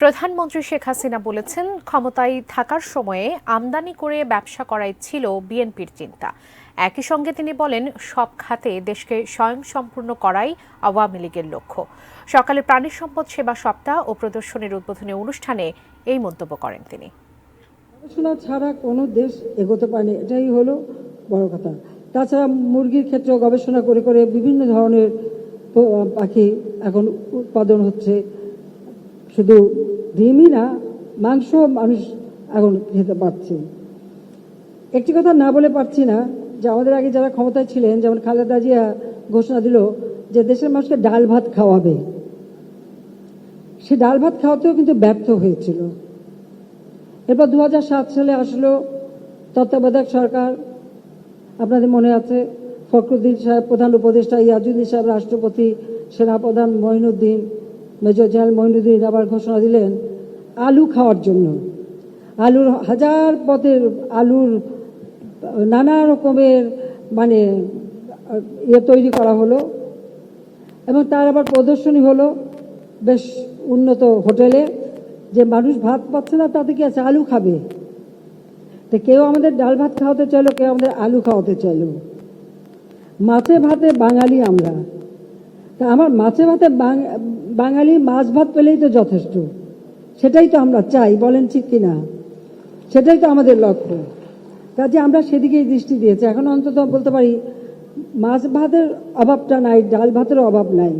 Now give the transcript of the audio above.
প্রধানমন্ত্রী শেখ হাসিনা বলেছেন, ক্ষমতায় থাকার সময়ে আমদানি করে ব্যবসা করাই ছিল বিএনপির চিন্তা। একই সঙ্গে তিনি বলেন, সব খাতে দেশকে স্বয়ংসম্পূর্ণ করাই আওয়ামী লীগের লক্ষ্য। সকালে প্রাণী সম্পদ সেবা সপ্তাহ ও প্রদর্শনীর উদ্বোধনী অনুষ্ঠানে এই মন্তব্য করেন তিনি। গবেষণা ছাড়া কোনো দেশ এগোতে পারেনি, এটাই হলো বড় কথা। তাছাড়া মুরগির ক্ষেত্রে গবেষণা করে করে বিভিন্ন ধরনের পাখি এখন উৎপাদন হচ্ছে। শুধু ডিমই না, মাংস মানুষ এখন খেতে পারছে। একটি কথা না বলে পারছি না যে আমাদের আগে যারা ক্ষমতায় ছিলেন, যেমন খালেদা জিয়া ঘোষণা দিল যে দেশের মানুষকে ডাল ভাত খাওয়াবে। সে ডাল ভাত খাওয়াতেও কিন্তু ব্যর্থ হয়েছিল। এরপর 2007 সালে আসলো তত্ত্বাবধায়ক সরকার। আপনাদের মনে আছে, ফখরুদ্দিন সাহেব প্রধান উপদেষ্টা, ইয়াজুদ্দিন সাহেব রাষ্ট্রপতি, সেনাপ্রধান মঈনুদ্দিন, মেজর জেনারেল মঈনুদ্দিন আবার ঘোষণা দিলেন আলু খাওয়ার জন্য। আলুর হাজার পদের আলুর নানা রকমের তৈরি করা হলো এবং তার আবার প্রদর্শনী হলো বেশ উন্নত হোটেলে, যে মানুষ ভাত পাচ্ছে না তাতে কি আছে, আলু খাবে। তো কেউ আমাদের ডাল ভাত খাওয়াতে চাইলো, কেউ আমাদের আলু খাওয়াতে চাইলো। মাছে ভাতে বাঙালি আমরা। তা আমার মাছে ভাতে বাঙালি, মাছ ভাত পেলেই তো যথেষ্ট। সেটাই তো আমরা চাই, বলেন ঠিক কিনা? সেটাই তো আমাদের লক্ষ্য। কাজে আমরা সেদিকেই দৃষ্টি দিয়েছি। এখন অন্তত বলতে পারি মাছ ভাতের অভাবটা নাই, ডাল ভাতেরও অভাব নাই।